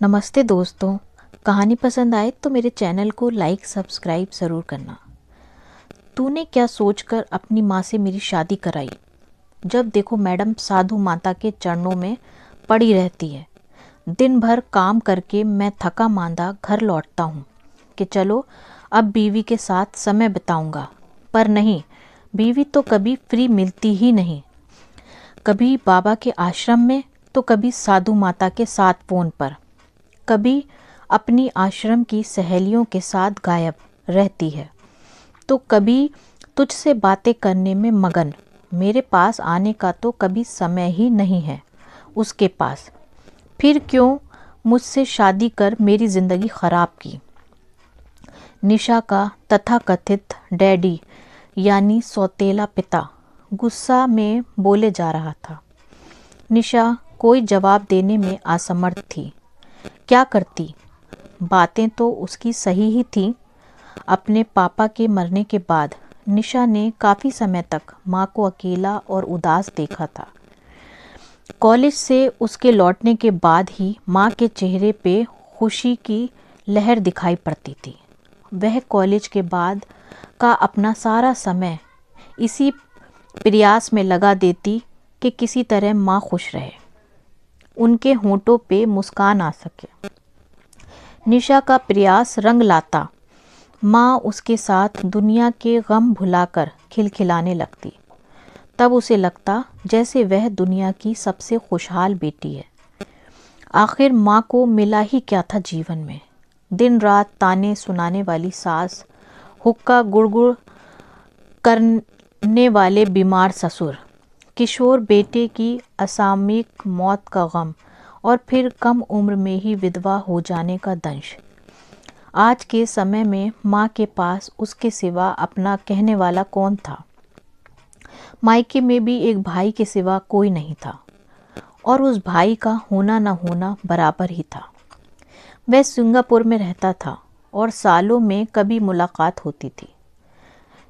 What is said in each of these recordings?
नमस्ते दोस्तों। कहानी पसंद आए तो मेरे चैनल को लाइक सब्सक्राइब ज़रूर करना। तूने क्या सोचकर अपनी माँ से मेरी शादी कराई? जब देखो मैडम साधु माता के चरणों में पड़ी रहती है। दिन भर काम करके मैं थका मांदा घर लौटता हूँ कि चलो अब बीवी के साथ समय बिताऊंगा, पर नहीं, बीवी तो कभी फ्री मिलती ही नहीं। कभी बाबा के आश्रम में तो कभी साधु माता के साथ फ़ोन पर, कभी अपनी आश्रम की सहेलियों के साथ गायब रहती है, तो कभी तुझसे बातें करने में मगन। मेरे पास आने का तो कभी समय ही नहीं है उसके पास। फिर क्यों मुझसे शादी कर मेरी ज़िंदगी ख़राब की? निशा का तथाकथित डैडी यानी सौतेला पिता गुस्सा में बोले जा रहा था। निशा कोई जवाब देने में असमर्थ थी। क्या करती? बातें तो उसकी सही ही थीं। अपने पापा के मरने के बाद निशा ने काफ़ी समय तक माँ को अकेला और उदास देखा था। कॉलेज से उसके लौटने के बाद ही माँ के चेहरे पे खुशी की लहर दिखाई पड़ती थी। वह कॉलेज के बाद का अपना सारा समय इसी प्रयास में लगा देती कि किसी तरह माँ खुश रहे, उनके होंठों पे मुस्कान आ सके। निशा का प्रयास रंग लाता। माँ उसके साथ दुनिया के गम भुलाकर खिलखिलाने लगती। तब उसे लगता जैसे वह दुनिया की सबसे खुशहाल बेटी है। आखिर माँ को मिला ही क्या था जीवन में? दिन रात ताने सुनाने वाली सास, हुक्का गुड़गुड़ करने वाले बीमार ससुर, किशोर बेटे की असामयिक मौत का गम और फिर कम उम्र में ही विधवा हो जाने का दंश। आज के समय में माँ के पास उसके सिवा अपना कहने वाला कौन था? मायके में भी एक भाई के सिवा कोई नहीं था, और उस भाई का होना न होना बराबर ही था। वह सिंगापुर में रहता था और सालों में कभी मुलाकात होती थी।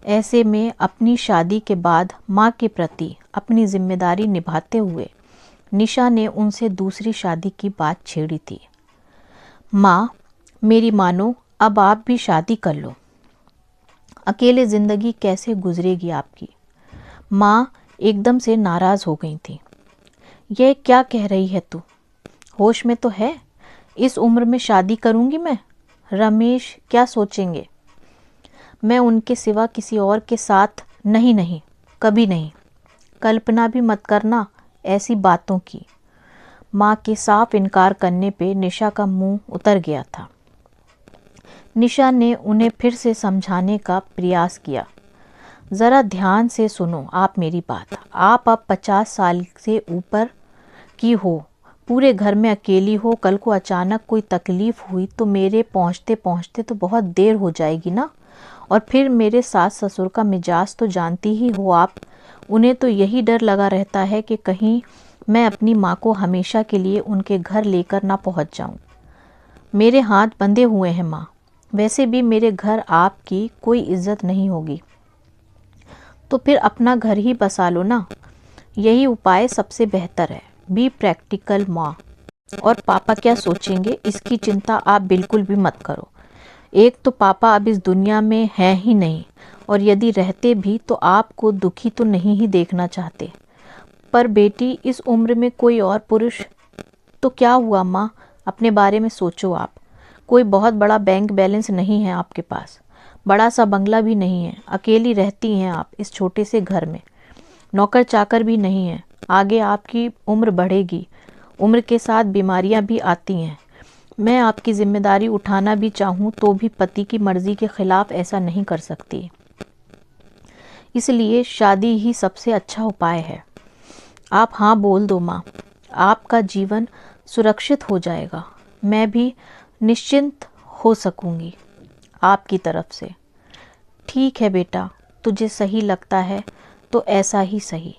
ऐसे में अपनी शादी के बाद माँ के प्रति अपनी जिम्मेदारी निभाते हुए निशा ने उनसे दूसरी शादी की बात छेड़ी थी। माँ, मेरी मानो, अब आप भी शादी कर लो। अकेले ज़िंदगी कैसे गुजरेगी आपकी? माँ एकदम से नाराज़ हो गई थी। यह क्या कह रही है तू? होश में तो है? इस उम्र में शादी करूँगी मैं? रमेश क्या सोचेंगे? मैं उनके सिवा किसी और के साथ नहीं, नहीं, कभी नहीं। कल्पना भी मत करना ऐसी बातों की। माँ के साफ इनकार करने पे निशा का मुंह उतर गया था। निशा ने उन्हें फिर से समझाने का प्रयास किया। ज़रा ध्यान से सुनो आप मेरी बात। आप अब 50 साल से ऊपर की हो, पूरे घर में अकेली हो, कल को अचानक कोई तकलीफ़ हुई तो मेरे पहुँचते पहुँचते तो बहुत देर हो जाएगी ना। और फिर मेरे सास ससुर का मिजाज तो जानती ही हो आप। उन्हें तो यही डर लगा रहता है कि कहीं मैं अपनी माँ को हमेशा के लिए उनके घर लेकर ना पहुँच जाऊँ। मेरे हाथ बंधे हुए हैं माँ। वैसे भी मेरे घर आपकी कोई इज्जत नहीं होगी, तो फिर अपना घर ही बसा लो ना। यही उपाय सबसे बेहतर है। बी प्रैक्टिकल माँ। और पापा क्या सोचेंगे इसकी चिंता आप बिल्कुल भी मत करो। एक तो पापा अब इस दुनिया में हैं ही नहीं, और यदि रहते भी तो आपको दुखी तो नहीं ही देखना चाहते। पर बेटी, इस उम्र में कोई और पुरुष तो क्या हुआ माँ? अपने बारे में सोचो आप। कोई बहुत बड़ा बैंक बैलेंस नहीं है आपके पास, बड़ा सा बंगला भी नहीं है, अकेली रहती हैं आप इस छोटे से घर में, नौकर चाकर भी नहीं है। आगे आपकी उम्र बढ़ेगी, उम्र के साथ बीमारियां भी आती हैं। मैं आपकी जिम्मेदारी उठाना भी चाहूँ तो भी पति की मर्जी के खिलाफ ऐसा नहीं कर सकती। इसलिए शादी ही सबसे अच्छा उपाय है। आप हाँ बोल दो माँ, आपका जीवन सुरक्षित हो जाएगा। मैं भी निश्चिंत हो सकूंगी आपकी तरफ से। ठीक है बेटा, तुझे सही लगता है तो ऐसा ही सही।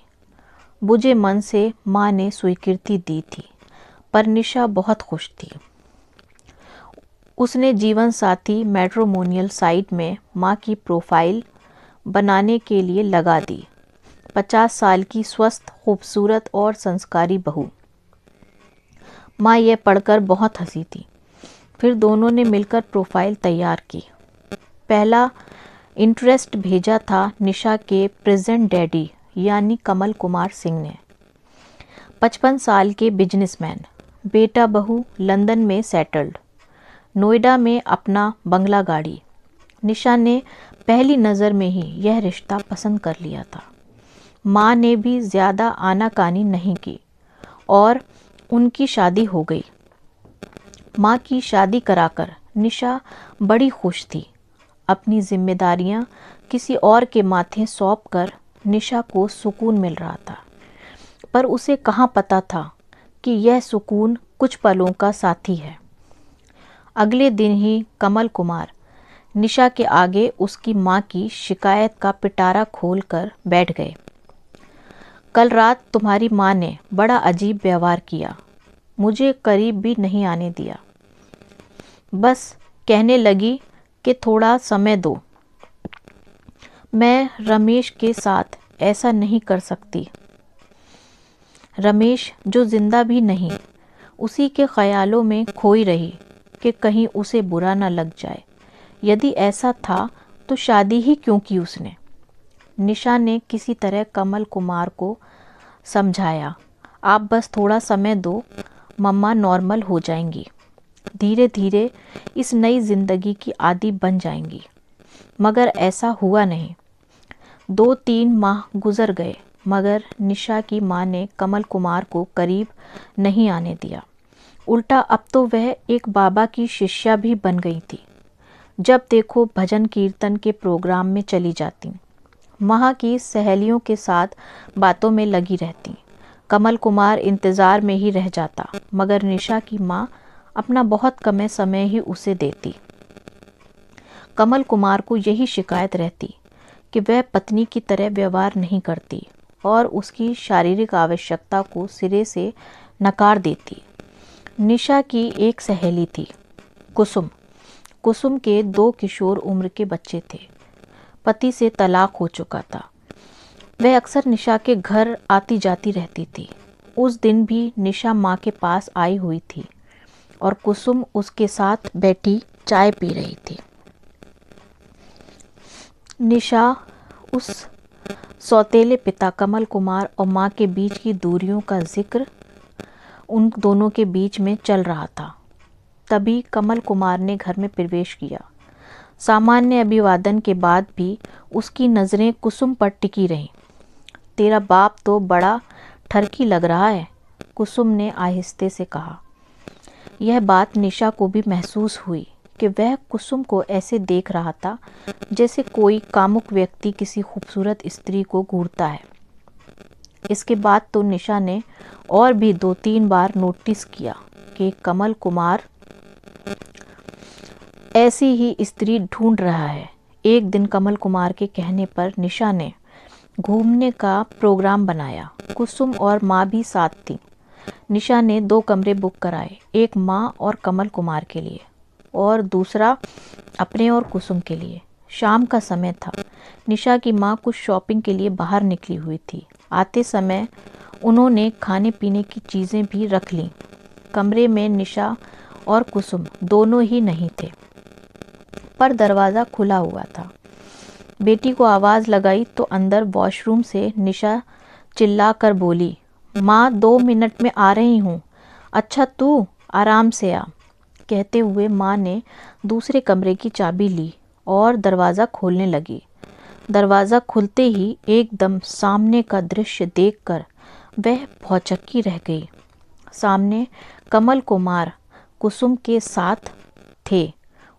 बुझे मन से माँ ने स्वीकृति दी थी, पर निशा बहुत खुश थी। उसने जीवन साथी मैट्रिमोनियल साइट में माँ की प्रोफाइल बनाने के लिए लगा दी। 50 साल की स्वस्थ, खूबसूरत और संस्कारी बहू। माँ यह पढ़कर बहुत हंसी थी। फिर दोनों ने मिलकर प्रोफाइल तैयार की। पहला इंटरेस्ट भेजा था निशा के प्रेजेंट डैडी यानी कमल कुमार सिंह ने। 55 साल के बिजनेसमैन, बेटा बहू लंदन में सेटल्ड, नोएडा में अपना बंगला गाड़ी। निशा ने पहली नज़र में ही यह रिश्ता पसंद कर लिया था। माँ ने भी ज़्यादा आनाकानी नहीं की और उनकी शादी हो गई। माँ की शादी कराकर निशा बड़ी खुश थी। अपनी जिम्मेदारियाँ किसी और के माथे सौंपकर निशा को सुकून मिल रहा था, पर उसे कहाँ पता था कि यह सुकून कुछ पलों का साथी है। अगले दिन ही कमल कुमार निशा के आगे उसकी माँ की शिकायत का पिटारा खोलकर बैठ गए। कल रात तुम्हारी माँ ने बड़ा अजीब व्यवहार किया, मुझे करीब भी नहीं आने दिया। बस कहने लगी कि थोड़ा समय दो, मैं रमेश के साथ ऐसा नहीं कर सकती। रमेश जो जिंदा भी नहीं, उसी के ख्यालों में खोई रही कि कहीं उसे बुरा न लग जाए। यदि ऐसा था तो शादी ही क्यों की उसने। निशा ने किसी तरह कमल कुमार को समझाया, आप बस थोड़ा समय दो, मम्मा नॉर्मल हो जाएंगी, धीरे धीरे इस नई जिंदगी की आदी बन जाएंगी। मगर ऐसा हुआ नहीं। 2-3 माह गुजर गए, मगर निशा की माँ ने कमल कुमार को करीब नहीं आने दिया। उल्टा अब तो वह एक बाबा की शिष्या भी बन गई थी। जब देखो भजन कीर्तन के प्रोग्राम में चली जाती, वहाँ की सहेलियों के साथ बातों में लगी रहती। कमल कुमार इंतज़ार में ही रह जाता, मगर निशा की माँ अपना बहुत कम समय ही उसे देती। कमल कुमार को यही शिकायत रहती कि वह पत्नी की तरह व्यवहार नहीं करती और उसकी शारीरिक आवश्यकता को सिरे से नकार देती। निशा की एक सहेली थी, कुसुम। कुसुम के 2 किशोर उम्र के बच्चे थे। पति से तलाक हो चुका था। वह अक्सर निशा के घर आती जाती रहती थी। उस दिन भी निशा माँ के पास आई हुई थी और कुसुम उसके साथ बैठी चाय पी रही थी। निशा उस सौतेले पिता कमल कुमार और माँ के बीच की दूरियों का जिक्र उन दोनों के बीच में चल रहा था। तभी कमल कुमार ने घर में प्रवेश किया। सामान्य अभिवादन के बाद भी उसकी नज़रें कुसुम पर टिकी रहीं। तेरा बाप तो बड़ा ठरकी लग रहा है, कुसुम ने आहिस्ते से कहा। यह बात निशा को भी महसूस हुई कि वह कुसुम को ऐसे देख रहा था जैसे कोई कामुक व्यक्ति किसी खूबसूरत स्त्री को घूरता है। इसके बाद तो निशा ने और भी 2-3 बार नोटिस किया कि कमल कुमार ऐसी ही स्त्री ढूंढ रहा है। एक दिन कमल कुमार के कहने पर निशा ने घूमने का प्रोग्राम बनाया। कुसुम और माँ भी साथ थी। निशा ने 2 कमरे बुक कराए, एक माँ और कमल कुमार के लिए और दूसरा अपने और कुसुम के लिए। शाम का समय था। निशा की माँ कुछ शॉपिंग के लिए बाहर निकली हुई थी। आते समय उन्होंने खाने पीने की चीज़ें भी रख लीं। कमरे में निशा और कुसुम दोनों ही नहीं थे, पर दरवाज़ा खुला हुआ था। बेटी को आवाज़ लगाई तो अंदर वॉशरूम से निशा चिल्ला कर बोली, माँ 2 मिनट में आ रही हूँ। अच्छा तू आराम से आ। कहते हुए माँ ने दूसरे कमरे की चाबी ली और दरवाज़ा खोलने लगी। दरवाज़ा खुलते ही एकदम सामने का दृश्य देखकर वह भौचक्की रह गई। सामने कमल कुमार कुसुम के साथ थे।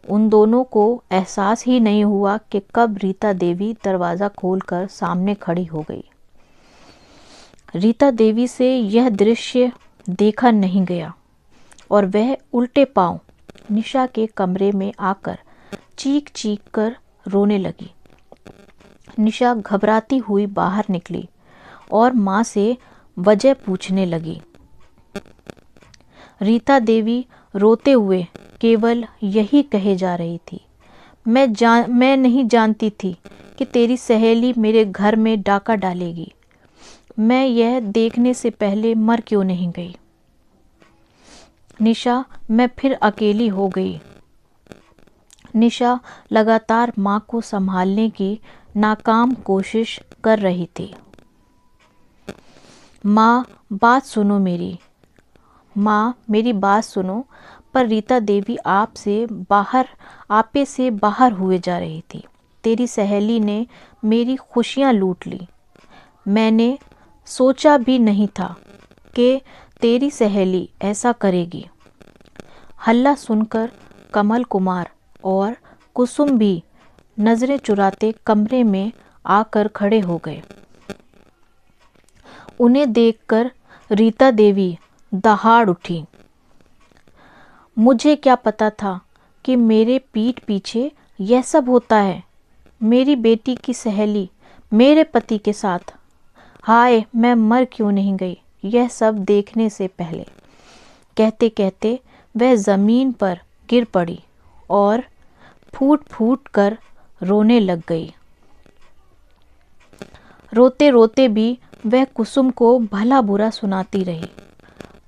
उन दोनों को एहसास ही नहीं हुआ कि कब रीता देवी दरवाज़ा खोलकर सामने खड़ी हो गई। रीता देवी से यह दृश्य देखा नहीं गया और वह उल्टे पांव निशा के कमरे में आकर चीख चीख कर रोने लगी। निशा घबराती हुई बाहर निकली और माँ से वजह पूछने लगी। रीता देवी रोते हुए केवल यही कहे जा रही थी, मैं नहीं जानती थी कि तेरी सहेली मेरे घर में डाका डालेगी। मैं यह देखने से पहले मर क्यों नहीं गई। निशा, मैं फिर अकेली हो गई। निशा लगातार माँ को संभालने की नाकाम कोशिश कर रही थी। माँ, बात सुनो मेरी। माँ, मेरी बात सुनो। पर रीता देवी आपे से बाहर हुए जा रही थी। तेरी सहेली ने मेरी खुशियाँ लूट ली। मैंने सोचा भी नहीं था कि तेरी सहेली ऐसा करेगी। हल्ला सुनकर कमल कुमार और कुसुम भी नजरें चुराते कमरे में आकर खड़े हो गए। उन्हें देखकर रीता देवी दहाड़ उठी। मुझे क्या पता था कि मेरे पीठ पीछे यह सब होता है। मेरी बेटी की सहेली मेरे पति के साथ। हाय, मैं मर क्यों नहीं गई यह सब देखने से पहले। कहते कहते वह ज़मीन पर गिर पड़ी और फूट फूट कर रोने लग गई। रोते रोते भी वह कुसुम को भला बुरा सुनाती रही।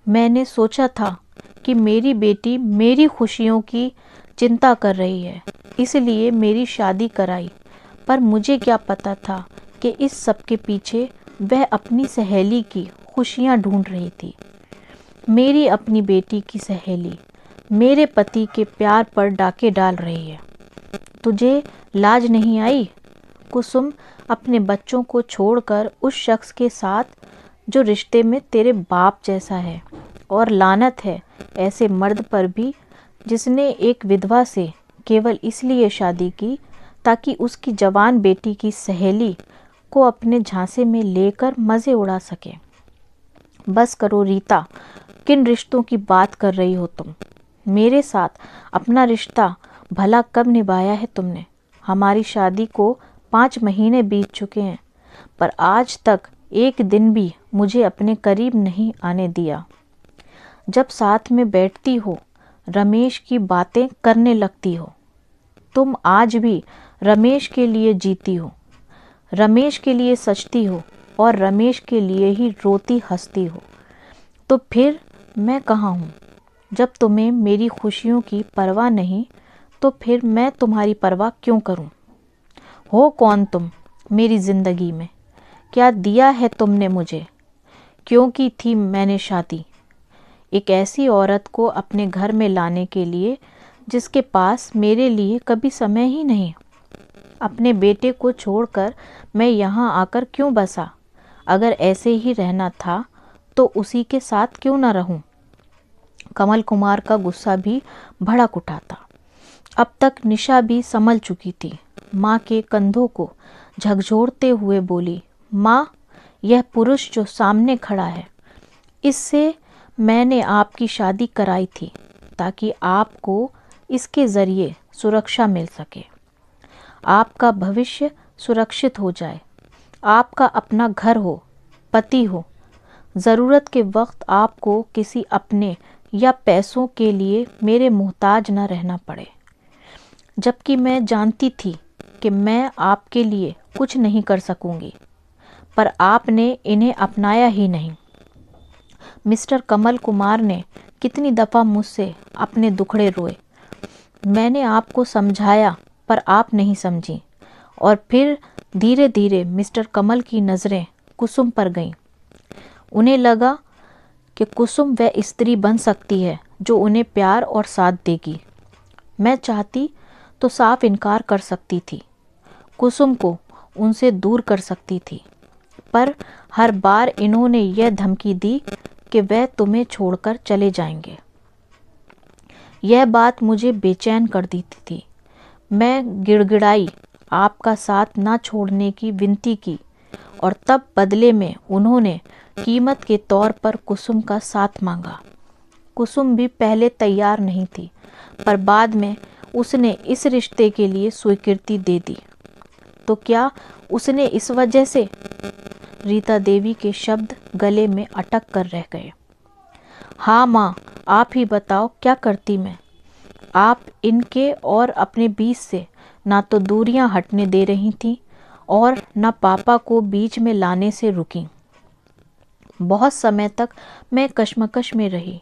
मैंने सोचा था कि मेरी बेटी मेरी खुशियों की चिंता कर रही है, इसलिए मेरी शादी कराई। पर मुझे क्या पता था कि इस सब के पीछे वह अपनी सहेली की खुशियाँ ढूंढ रही थी। मेरी अपनी बेटी की सहेली मेरे पति के प्यार पर डाके डाल रही है। तुझे लाज नहीं आई? कुसुम, अपने बच्चों को छोड़कर उस शख्स के साथ जो रिश्ते में तेरे बाप जैसा है, और लानत है ऐसे मर्द पर भी जिसने एक विधवा से केवल इसलिए शादी की ताकि उसकी जवान बेटी की सहेली को अपने झांसे में लेकर मज़े उड़ा सके। बस करो रीता, किन रिश्तों की बात कर रही हो तुम? मेरे साथ अपना रिश्ता भला कब निभाया है तुमने? हमारी शादी को 5 महीने बीत चुके हैं, पर आज तक एक दिन भी मुझे अपने करीब नहीं आने दिया। जब साथ में बैठती हो रमेश की बातें करने लगती हो। तुम आज भी रमेश के लिए जीती हो, रमेश के लिए सचती हो और रमेश के लिए ही रोती हंसती हो। तो फिर मैं कहाँ हूँ? जब तुम्हें मेरी खुशियों की परवाह नहीं, तो फिर मैं तुम्हारी परवाह क्यों करूँ? हो कौन तुम मेरी ज़िंदगी में? क्या दिया है तुमने मुझे? क्यों की थी मैंने शादी? एक ऐसी औरत को अपने घर में लाने के लिए जिसके पास मेरे लिए कभी समय ही नहीं। अपने बेटे को छोड़कर मैं यहाँ आकर क्यों बसा? अगर ऐसे ही रहना था तो उसी के साथ क्यों न रहूं? कमल कुमार का गुस्सा भी भड़क उठा था। अब तक निशा भी संभल चुकी थी। माँ के कंधों को झकझोरते हुए बोली, माँ, यह पुरुष जो सामने खड़ा है, इससे मैंने आपकी शादी कराई थी ताकि आपको इसके ज़रिए सुरक्षा मिल सके, आपका भविष्य सुरक्षित हो जाए, आपका अपना घर हो, पति हो, ज़रूरत के वक्त आपको किसी अपने या पैसों के लिए मेरे मोहताज न रहना पड़े। जबकि मैं जानती थी कि मैं आपके लिए कुछ नहीं कर सकूंगी, पर आपने इन्हें अपनाया ही नहीं। मिस्टर कमल कुमार ने कितनी दफ़ा मुझसे अपने दुखड़े रोए। मैंने आपको समझाया पर आप नहीं समझी। और फिर धीरे धीरे मिस्टर कमल की नज़रें कुसुम पर गईं। उन्हें लगा कि कुसुम वह स्त्री बन सकती है जो उन्हें प्यार और साथ देगी। मैं चाहती तो साफ इनकार कर सकती थी, कुसुम को उनसे दूर कर सकती थी, पर हर बार इन्होंने यह धमकी दी कि वह तुम्हें छोड़कर चले जाएंगे। यह बात मुझे बेचैन कर देती थी। मैं गिड़गिड़ाई, आपका साथ ना छोड़ने की विनती की, और तब बदले में उन्होंने कीमत के तौर पर कुसुम का साथ मांगा। कुसुम भी पहले तैयार नहीं थी, पर बाद में उसने इस रिश्ते के लिए स्वीकृति दे दी। तो क्या उसने इस वजह से? रीता देवी के शब्द गले में अटक कर रह गए। हाँ माँ, आप ही बताओ क्या करती मैं? आप इनके और अपने बीच से ना तो दूरियां हटने दे रही थीं और न पापा को बीच में लाने से रुकी। बहुत समय तक मैं कश्मकश में रही।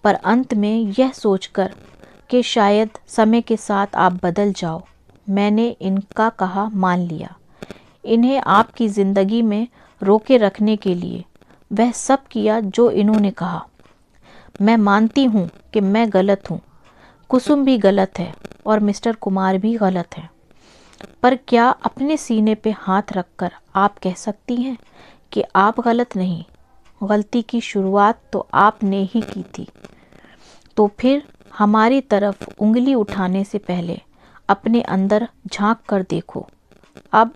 पर अंत में यह सोचकर कि शायद समय के साथ आप बदल जाओ, मैंने इनका कहा मान लिया। इन्हें आपकी ज़िंदगी में रोके रखने के लिए वह सब किया जो इन्होंने कहा। मैं मानती हूँ कि मैं गलत हूँ, कुसुम भी गलत है और मिस्टर कुमार भी गलत है, पर क्या अपने सीने पे हाथ रखकर आप कह सकती हैं कि आप गलत नहीं? गलती की शुरुआत तो आपने ही की थी। तो फिर हमारी तरफ उंगली उठाने से पहले अपने अंदर झांक कर देखो। अब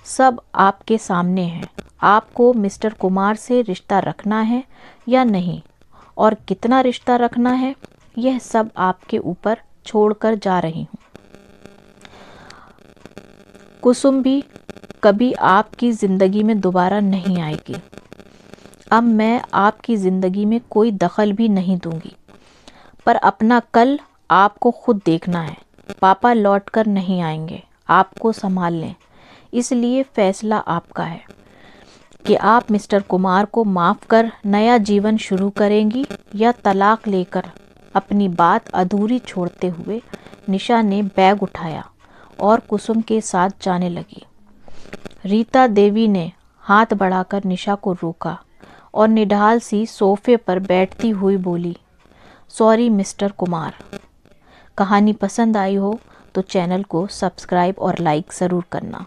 सब आपके सामने है। आपको मिस्टर कुमार से रिश्ता रखना है या नहीं, और कितना रिश्ता रखना है, यह सब आपके ऊपर छोड़कर जा रही हूँ। कुसुम भी कभी आपकी ज़िंदगी में दोबारा नहीं आएगी। अब मैं आपकी ज़िंदगी में कोई दखल भी नहीं दूंगी, पर अपना कल आपको खुद देखना है। पापा लौट कर नहीं आएंगे, आपको संभाल लें। इसलिए फैसला आपका है कि आप मिस्टर कुमार को माफ़ कर नया जीवन शुरू करेंगी या तलाक लेकर। अपनी बात अधूरी छोड़ते हुए निशा ने बैग उठाया और कुसुम के साथ जाने लगी। रीता देवी ने हाथ बढ़ाकर निशा को रोका और निढाल सी सोफे पर बैठती हुई बोली, सॉरी मिस्टर कुमार। कहानी पसंद आई हो तो चैनल को सब्सक्राइब और लाइक ज़रूर करना।